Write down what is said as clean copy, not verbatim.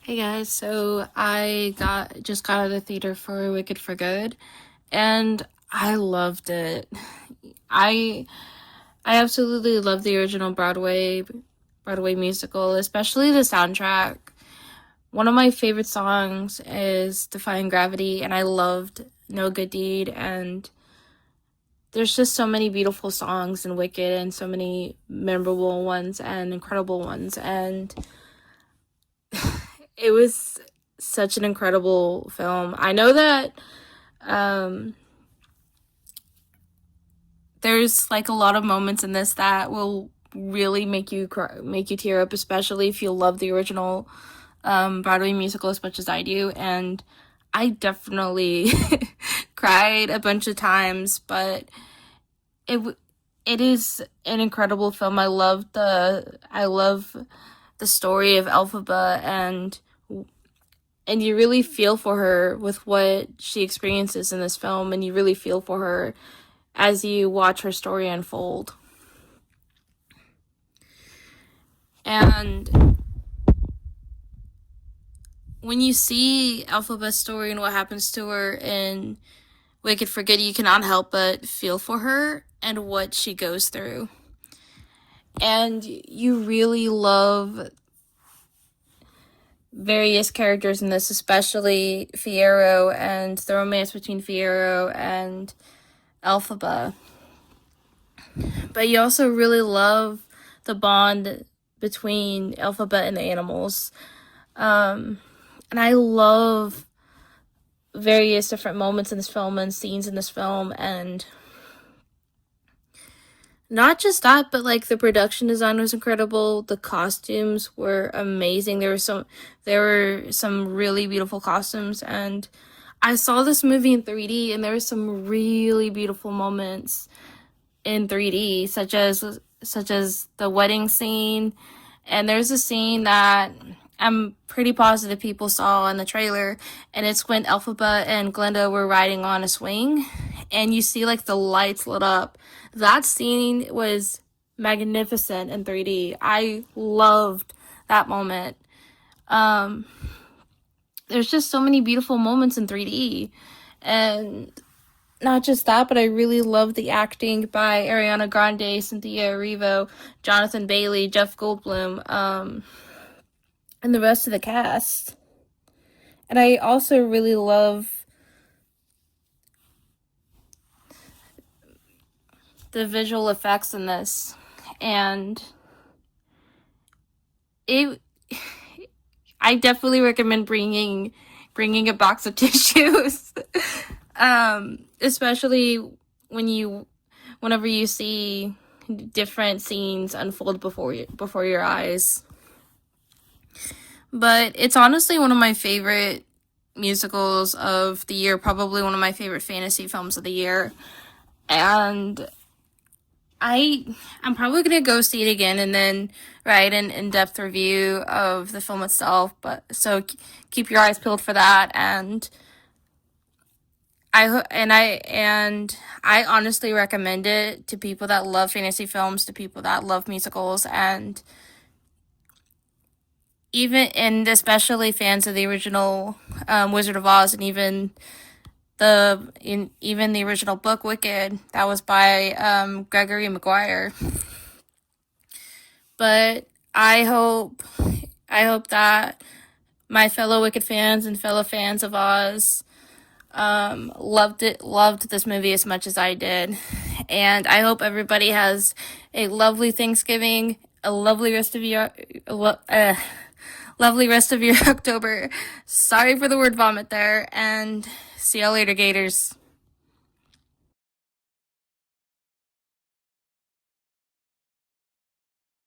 Hey guys, so I got out of the theater for Wicked for Good, and I loved it. I I absolutely love the original Broadway musical, especially the soundtrack. One of my favorite songs is Defying Gravity, and I loved No Good Deed, and there's just so many beautiful songs in Wicked and so many memorable ones and incredible ones, and it was such an incredible film. I know that um, there's like a lot of moments in this that will really make you cry, make you tear up, especially if you love the original Broadway musical as much as I do. And I definitely cried a bunch of times, but it it is an incredible film. I love the story of Elphaba, and you really feel for her with what she experiences in this film, and you really feel for her as you watch her story unfold. And when you see Elphaba's story and what happens to her in Wicked for Good, you cannot help but feel for her and what she goes through. And you really love various characters in this, especially Fiyero and the romance between Fiyero and Elphaba. But you also really love the bond between Elphaba and the animals. And I love various different moments in this film and scenes in this film, and not just that, but like the production design was incredible. The costumes were amazing. There were some really beautiful costumes, and I saw this movie in 3D, and there were some really beautiful moments in 3D, such as the wedding scene. And there's a scene that I'm pretty positive people saw in the trailer, and it's when Elphaba and Glenda were riding on a swing, and you see like the lights lit up. That scene was magnificent in 3D. I loved that moment. Um, there's just so many beautiful moments in 3D, and not just that, but I really love the acting by Ariana Grande, Cynthia Erivo, Jonathan Bailey, Jeff Goldblum, and the rest of the cast. And I also really love the visual effects in this. And it I definitely recommend bringing a box of tissues. Especially whenever you see different scenes unfold before your eyes. But it's honestly one of my favorite musicals of the year, probably one of my favorite fantasy films of the year. And I'm probably gonna go see it again and then write an in-depth review of the film itself. But so keep your eyes peeled for that. And I honestly recommend it to people that love fantasy films, to people that love musicals, and especially fans of the original Wizard of Oz, and even the original book Wicked, that was by Gregory Maguire. But I hope that my fellow Wicked fans and fellow fans of Oz loved this movie as much as I did. And I hope everybody has a lovely Thanksgiving, a lovely rest of your lovely rest of your October. Sorry for the word vomit there, and see y'all later, Gators.